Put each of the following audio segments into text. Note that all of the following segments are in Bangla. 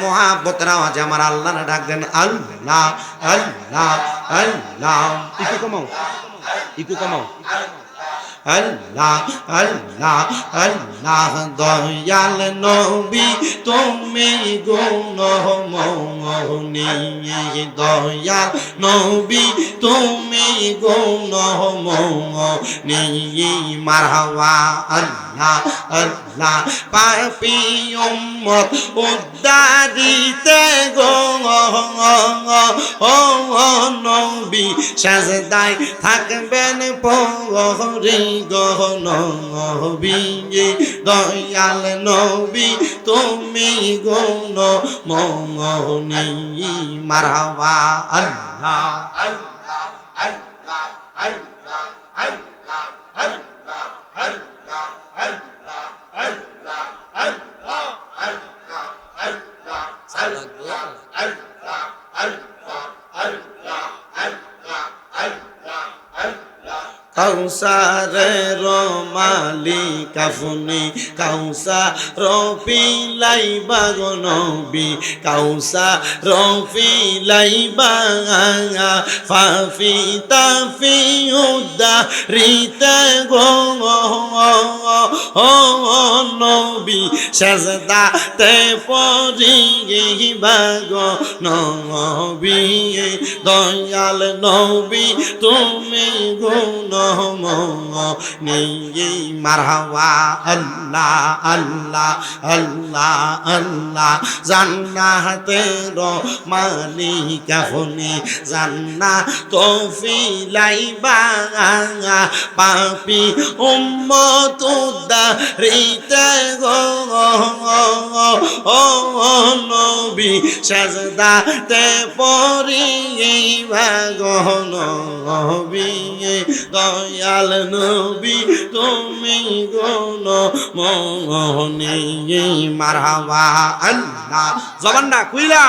মোহাব্বতের আওয়াজে আমার আল্লাহ ডাক দেন আল্লাহ আল্লাহ আল্লাহ। একটু কমাও, একটু কমাও। আল্লাহ আল্লাহ আল্লাহ দয়াল নবী তুমি গুণমণি, দয়াল নবী তুমি গুণমণি। মারহাবা আল্লাহ আল্লাহ পাপী উম্মত উদ্ধারিতে গো নবী সাজদায় থাকবেন পরি গো নবী, দয়াল নবী তুমি গুণমণি। মারহাবা আল্লাহ আল্লাহ আল্লাহ আল্লাহ আল্লাহ আল্লাহ আল্লাহ আল্লাহ আল্লাহ আল্লাহ আল্লাহ আল্লাহ আল্লাহ আল্লাহ আল্লাহ আল্লাহ আল্লাহ আল্লাহ। কাউসারের মালিক আপনি, কাউসার পিলাইবা গো নবী, কাউসার পিলাইবা ফাফি তাফি উদ্ধারিতে গো নবী সাজদাতে পড়িবা গো নবী, দয়াল নবী তুমি গুণমণি। মারহাবা আল্লাহ আল্লাহ আল্লাহ আল্লাহ। জান্নাতের মালিক আপনি, জান্নাত ফিলাইবা পাপী উম্মত উদ্ধারিতে গো নবী সাজদাতে পড়িবা গো নবী, দয়াল নবী তুমি গুণমণি। মারহাবা আল্লাহ। জবানটা কইলা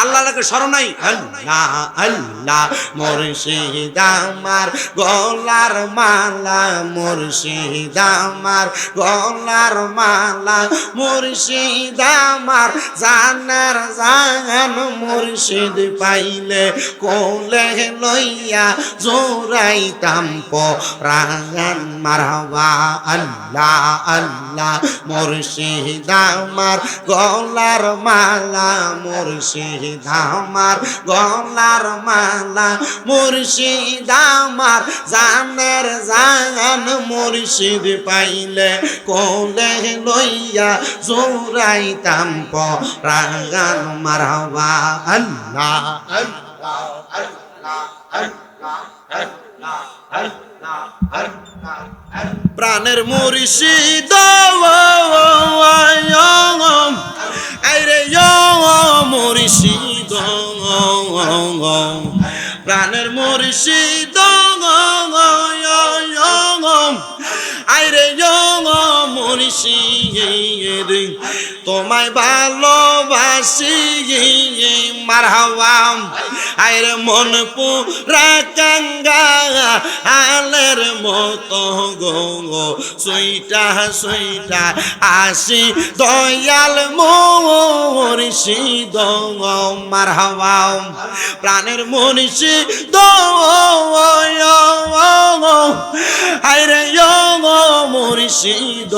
আল্লাহকে স্মরণ নাই। আল্লাহ আল্লাহ মুর্শিদ আমার গলার মালা, মুর্শিদ আমার গলার মালা, মুর্শিদ আমার জানার জান, মুর্শিদ পাইলে কোলে লইয়া জোরাইতাম পরাণ। মারহাবা আল্লাহ আল্লাহ মুর্শিদ আমার গলার মালা, মুর্শিদ আমার গলার মালা, মুর্শিদ আমার জানের জান, মুর্শিদ পাইলে কোলে লইয়া জোরাইতাম পরাণ। মারহাবা আল্লাহ আল্লাহ আল্লাহ আল্লাহ আল্লাহ আল্লাহ আল্লাহ। প্রাণের মুর্শিদ আইরে মুর্শিদ, প্রাণের মুর্শিদ আইরে মুর্শিদ তোমায় ভালোবাসি। মারহাবা আইরে মন পুরা কাঙ্গা আলের মতো গো সুইটা সুইটা আসি দয়াল মুর্শিদ। মারহাবা প্রাণের মুর্শিদ আইরে মুর্শিদ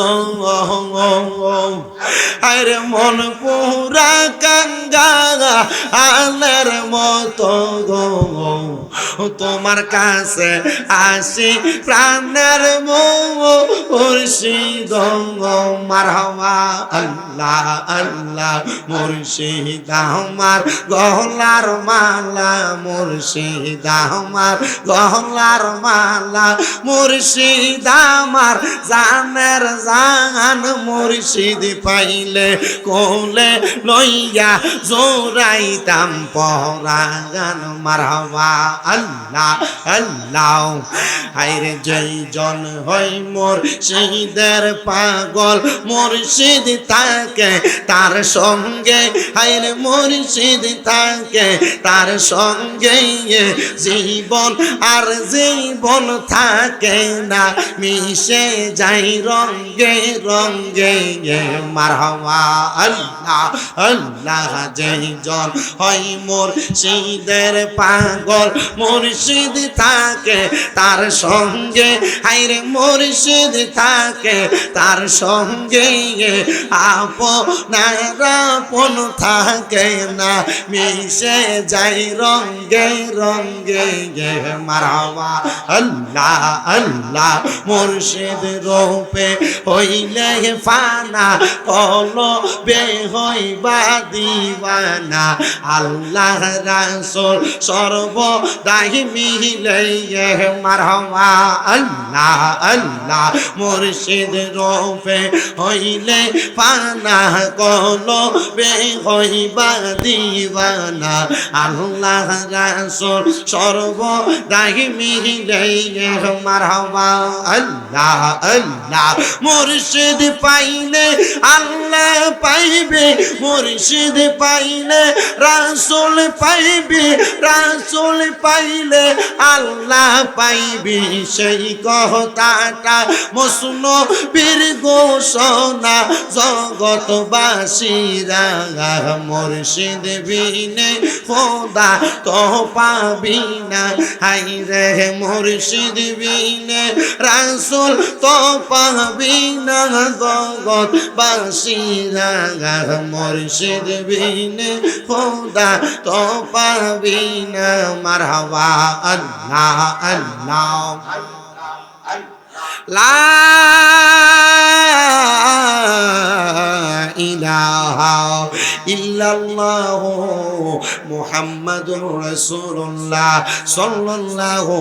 আইরে মন পুরা কাঙ্গা আলের মতো গো তোমার কাছে আসি প্রাণের মুর্শিদ। মারহাবা আল্লাহ আল্লাহ মুর্শিদ আমার গলার মালা, মুর্শিদ আমার গলার মালা, মুর্শিদ আমার জানের জান, মুর্শিদ পাইলে কোলে লইয়া জোরাইতাম পরাণ। মারহাবা আল্লাহ আল্লাহ আল্লাহ হায়রে যেই জন হই মুর্শিদের পাগল মুর্শিদ থাকে তার সঙ্গে হায়রে মুর্শিদ থাকে তার সঙ্গে জীবন আর জীবন থাকে না মিশে যাই রঙ্গে রঙ্গে মারহাবা আল্লাহ আল্লাহ যেই জন হয় মুর্শিদের পাগল মুর্শিদ থাকে তার সঙ্গে হায়রে মুর্শিদ থাকে তার সঙ্গে আপনার আপন থাকে না মিশে যাই রঙ্গে রঙ্গে মারহাবা আল্লাহ আল্লাহ মুর্শিদ রূপে হইলে ফানা কলবে হইবা দিওয়ানা আল্লাহ রাসূল সর্বদাই মিলে মারহাবা আল্লাহ আল্লাহ মুর্শিদ রূপে হইলে ফানা কলবে হইবা দিওয়ানা আল্লাহ রাসূল সর্বদাই মিলে মারহাবা আল্লাহ আল্লাহ মুর্শিদ পাইলে আল্লাহ পাইবে মুর্শিদ পাইলে রাসূল পাইবে রাসূল পাইলে আল্লাহ পাইবে সেই কথাটা মুসনবীর ঘোষণা জগৎবাসীরা মুর্শিদ বিনে খোদা তো পাবি না হায়রে মুর্শিদ বিনে রাসূল তো পাবি না জগৎবাসীরা মুর্শিদ বিনে খোদা তো পাবি না মারহাবা আল্লাহ আল্লাহ লা ইলাহা ইল্লাল্লাহু মুহাম্মাদুর রাসূলুল্লাহ সাল্লাল্লাহু